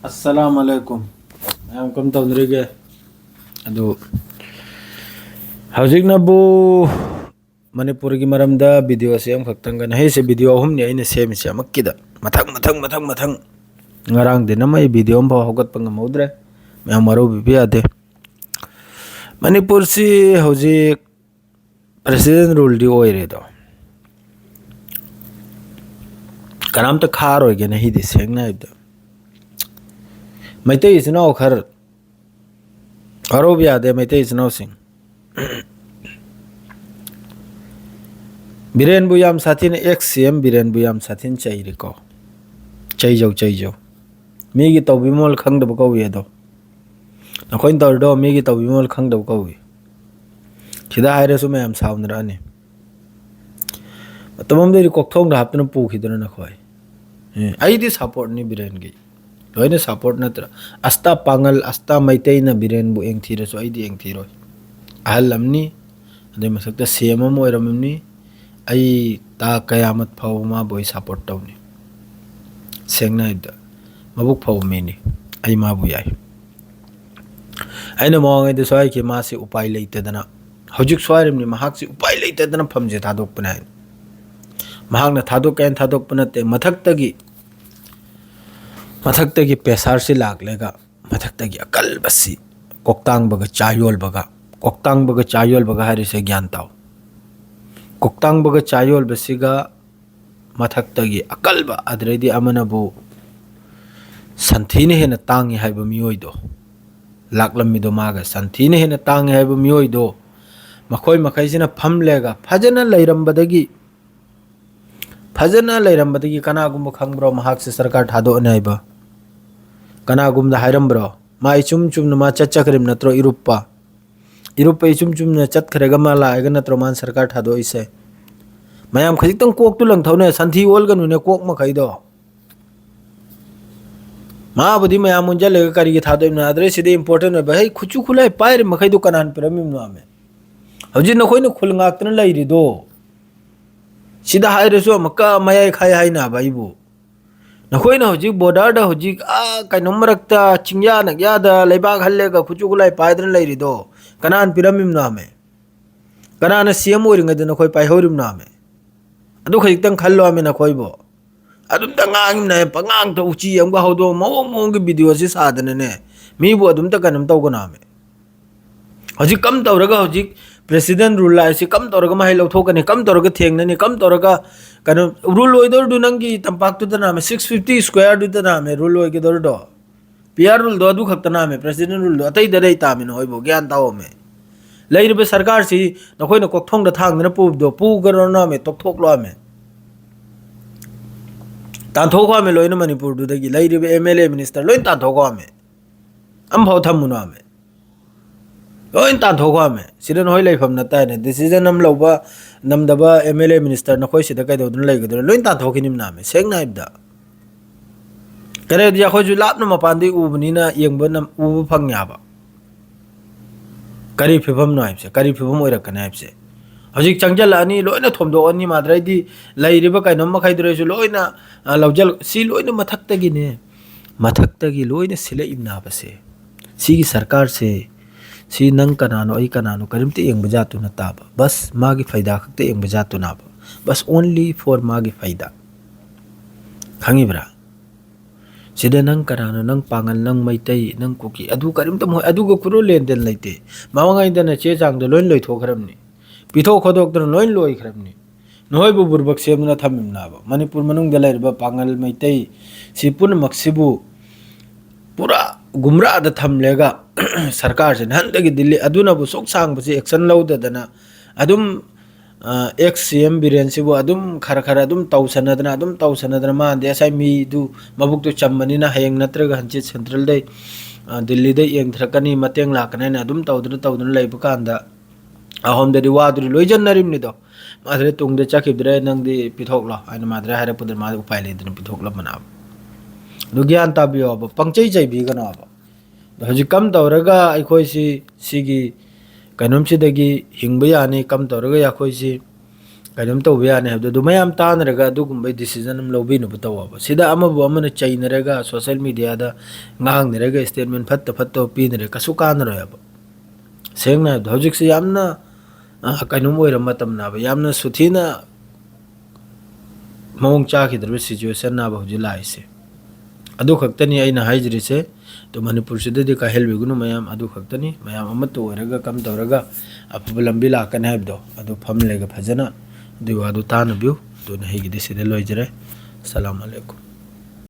Assalamualaikum. Ayam kam tawdrige. Adu hauzik na bu Manipur gi maramda video se am khaktan gan he se video hum ne ina se mi se makkida mathang ngarang de namai video am ba hogat pang modre me amaro bi ade Manipur si hauzik president rule di oire do karam ta khar hoige na hi di seng na ibda Maite is now khar aro bi ade maite is now sing Biren buyam satin XCM Biren buyam satin chai riko chai jau mi gi taw bimol khang da ko wi do na khoin tor do mi gi taw bimol khang da ko wi khida haire su me am saun ra ni tamam de kok thong da hapna pu khidana na khoi ai di support ni Biren gi loine support na tra asta pangal asta maitei na Biren bu eng thira so ai di eng thiro ahal lamni ade masakta sema mo ramni ai ta kayamat phau ma boy support tawni sengna ida mabuk phau meni ai ma bu yai aina mo ngai de soi ki ma si upai leite dana hojik swarim ni mahak si upai leite dana phamje thadok pana mahak na thadok pana te mathak tagi pesar si lag lega mathak tagi akal basi koktang baga chayol baga hari se gyan taw koktang baga chayol basiga mathak tagi akal ba adredi amana bu santhine hena tangi haiba mioi do laklam mi do maga santhine hena tangi haiba mioi do makhoi makhai sina pham lega phajana leirambadagi kana gum khangbro mahak se sarkar thado anaiba kana gum da hairam bro mai chum na ma chachakrim natro irupa chum na chat kharega mala aiga natro man sarkar thado ise mayam khajitang kok tu lang thone santhi ol ganu ne kok ma khai do ma budi mayam munja lega kari gi thado na adre sidi important ba hai khuchu khulai pair ma khai do kanan pramim no ame hoji na khoi na khul ngak tan lai ri do sida hai re so makka mayai khai hai na bai bu na khoi na hoji border da hoji kai nomrak ta chingya na ya da leibak halle ga khuchu khulai pai dan lai ri do kanan piramim no ame kanana CM oring da na khoi pai horim no ame adu khajitang khallo ame na khoi bo adum ta ngang na pangang to uchi am ga hodo mong gi video si sadane ne mi bu adum ta kanam taw gana ame hoji kam tawraga hoji president rule la si kam tawraga ma hello thokani kam tawraga thengna ni kam tawraga kanu rule oidor du nangi tampak tu na me 650 square du na me rule oi ge dor do PR rule do adu khakta na me president rule do atai dai ta me no hoibo gyan taw me leiribe sarkar si na khoi na kok thong da thang na pu do pu gar na me tok thok lo me tan thok wa me loina Manipur du dagi leiribe MLA minister loin tan thok wa me am phau tham mu na me loin tan thok wa me sidan hoi lai pham na ta ne decision nam lo ba nam da ba MLA minister na khoi sida kai do dun lai ga do loin tan thok hinim na me seng na ibda kare dia khoi ju lap na ma pandi u bani na yeng ba nam u phang ya ba kari phibam no aipse kari phibam oira kana aipse hojik changjal ani loina thomdo ani madrai di lairiba kai nom khai dure su loina laujal si loina mathak tagi loina sila imna base si gi sarkar se si nang kanano ai kanano karimte yeng bajatu na taba bas magi faida khakte yeng bajatu na ba bas only for magi faida khangi bra sida nang karano nang pangal nang maitai nang kuki adu karim tam hoi adu go kuro len den laite mawangai dana che jang de loin loi thokram ni pitho khodok dan loin loi khram ni noi bu burbak sem na thamim na ba Manipur manung delai ba pangal maitai sipun maksibu pura gumra da tham lega sarkar se nan dagi Delhi aduna bu sok sang bu action lo da dana adum XCM Biren sibu adum khara adum taw sanadana ma de sai mi du mabuk tu chammani na hayeng natraga hanchi central dai Delhi dai yeng thrakani mateng lakana na adum tawdun lai bukanda ahom de wadu loijan narim ni do madre tung de chakib dre nang di pithok lo ana madre hare puder ma upai le din pithok lo mana du gyan ta bio ba pangchei chai bi kana ba hoji kam tawraga ai khoi si sigi kanom si dagi hingba yani kam tawraga ya khoi si kainom tawba yani habdo du mayam tanraga adugumbai decision am lobinu butawaba sida amabu amana chainaraga social media da ngangnaraga statement fatta fatta pinare kasu kanroyaba sengna habdo hojikse yamna kainom oiram matam naba yamna suthina mawong chakidrba situation naba hoji laise adu khaktani aina haijrise to manipur sidadi ka helbigunu mayam adu khaktani mayam amato oiraga kam tawraga aphaba lambi lakane habdo adu famlega phajana du adu tanabiu do na higi de side loijare assalamu alaikum